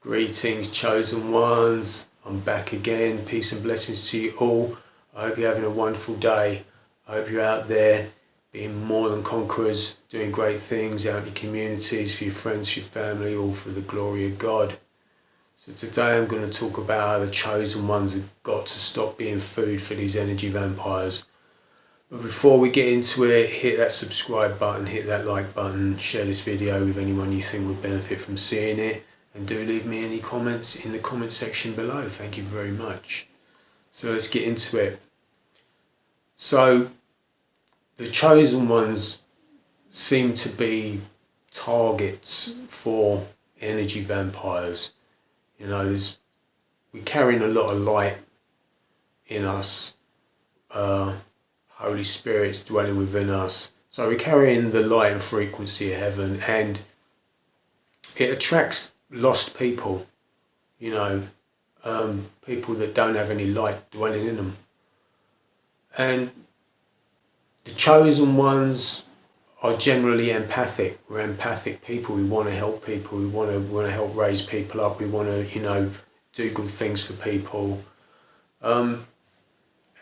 Greetings, chosen ones. I'm back again. Peace and blessings to you all. I hope you're having a wonderful day. I hope you're out there being more than conquerors, doing great things out in your communities, for your friends, for your family, all for the glory of God. So today I'm going to talk about how the chosen ones have got to stop being food for these energy vampires. But before we get into it, hit that subscribe button, hit that like button, share this video with anyone you think would benefit from seeing it. And do leave me any comments in the comment section below. Thank you very much. So let's get into it. So the chosen ones seem to be targets for energy vampires. You know, we're carrying a lot of light in us. Holy Spirit's dwelling within us. So we're carrying the light and frequency of heaven, and it attracts lost people, you know, people that don't have any light dwelling in them. And the chosen ones are generally empathic. We're empathic people. We want to help people. We want to help raise people up. We want to, you know, do good things for people. And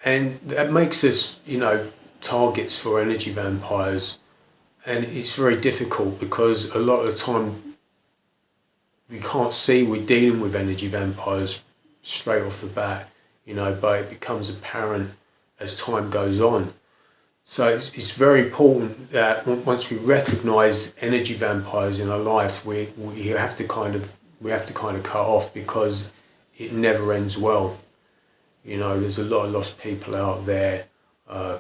that makes us, you know, targets for energy vampires. And it's very difficult because a lot of the time we can't see we're dealing with energy vampires straight off the bat, you know, but it becomes apparent as time goes on. So it's very important that once we recognise energy vampires in our life, we have to kind of cut off, because it never ends well. You know, there's a lot of lost people out there,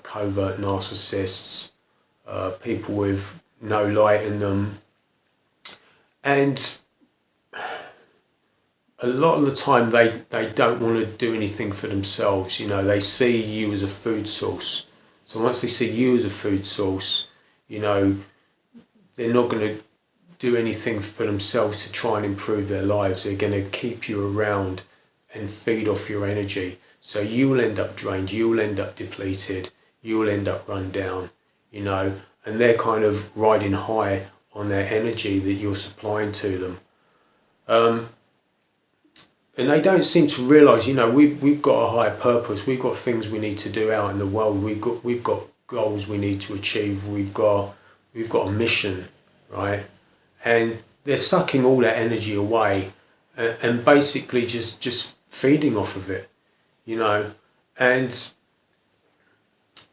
covert narcissists, people with no light in them, and a lot of the time they don't want to do anything for themselves. You know, they see you as a food source. So once they see you as a food source, you know, they're not going to do anything for themselves to try and improve their lives. They're going to keep you around and feed off your energy. So you'll end up drained, you'll end up depleted, you'll end up run down, you know, and they're kind of riding high on their energy that you're supplying to them. And they don't seem to realise, you know, we've got a higher purpose. We've got things we need to do out in the world. We've got goals we need to achieve. We've got a mission, right? And they're sucking all that energy away, and basically just feeding off of it, you know. And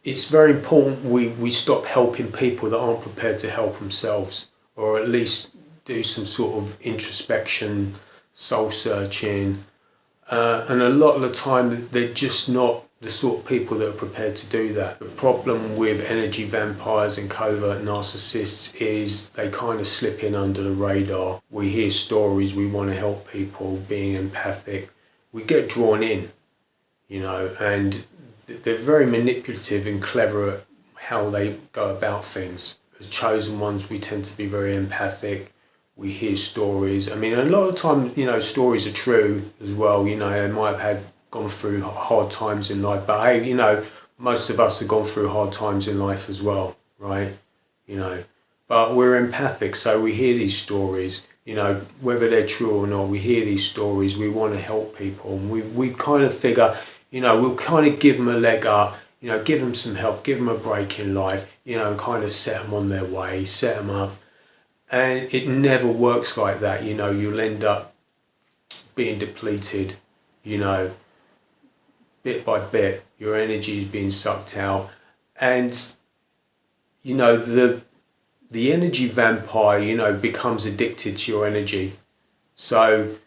it's very important we stop helping people that aren't prepared to help themselves, or at least do some sort of introspection, soul searching, and a lot of the time they're just not the sort of people that are prepared to do that. The problem with energy vampires and covert narcissists is they kind of slip in under the radar. We hear stories, we want to help people, being empathic, we get drawn in, you know, and they're very manipulative and clever at how they go about things. As chosen ones, we tend to be very empathic. We hear stories. I mean, a lot of the time, you know, stories are true as well. You know, they might have gone through hard times in life, but hey, you know, most of us have gone through hard times in life as well, right? You know, but we're empathic, so we hear these stories, you know, whether they're true or not, we hear these stories, we want to help people, and we kind of figure, you know, we'll kind of give them a leg up, you know, give them some help, give them a break in life, you know, and kind of set them on their way, set them up. And it never works like that. You know, you'll end up being depleted, you know, bit by bit. Your energy is being sucked out. And, you know, the energy vampire, you know, becomes addicted to your energy. So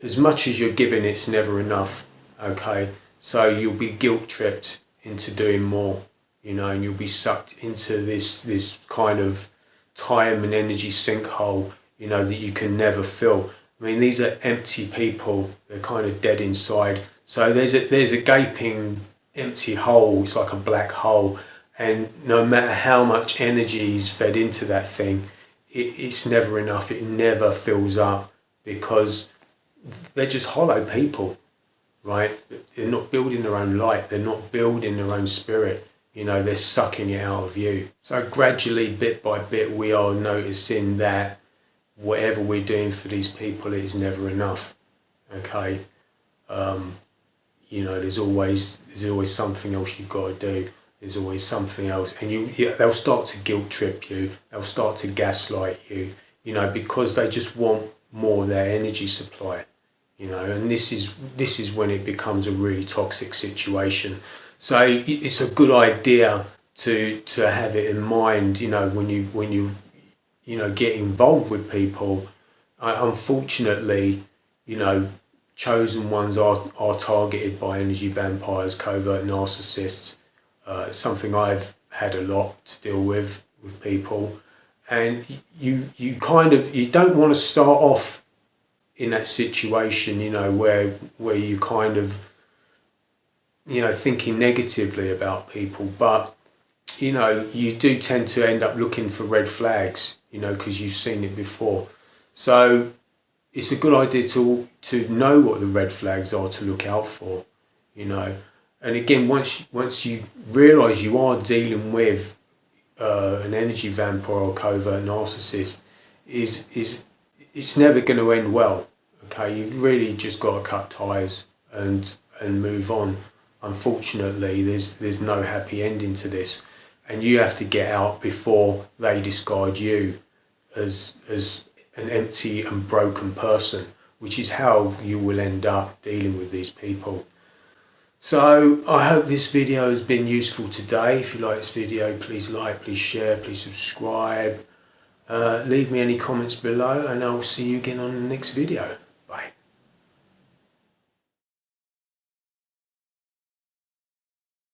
as much as you're giving, it's never enough, okay? So you'll be guilt tripped into doing more, you know, and you'll be sucked into this kind of time and energy sinkhole, you know, that you can never fill. I mean, these are empty people. They're kind of dead inside. So there's a gaping empty hole. It's like a black hole, and no matter how much energy is fed into that thing, it's never enough. It never fills up, because they're just hollow people, right? They're not building their own light. They're not building their own spirit. You know, they're sucking it out of you. So gradually, bit by bit, we are noticing that whatever we're doing for these people is never enough. Okay, you know, there's always something else you've got to do. There's always something else, and they'll start to guilt trip you. They'll start to gaslight you. You know, because they just want more of their energy supply. You know, and this is when it becomes a really toxic situation. So it's a good idea to have it in mind. You know, when you get involved with people. Unfortunately, you know, chosen ones are targeted by energy vampires, covert narcissists. It's something I've had a lot to deal with people, and you don't want to start off in that situation, you know, where you kind of, you know, thinking negatively about people, but you know, you do tend to end up looking for red flags, you know, because you've seen it before. So it's a good idea to know what the red flags are to look out for, you know. And again, once you realise you are dealing with an energy vampire or covert narcissist, it's never going to end well. Okay, you've really just got to cut ties and move on. Unfortunately, there's no happy ending to this, and you have to get out before they discard you as an empty and broken person, which is how you will end up dealing with these people. So I hope this video has been useful today. If you like this video, please like, please share, please subscribe. Leave me any comments below, and I will see you again on the next video.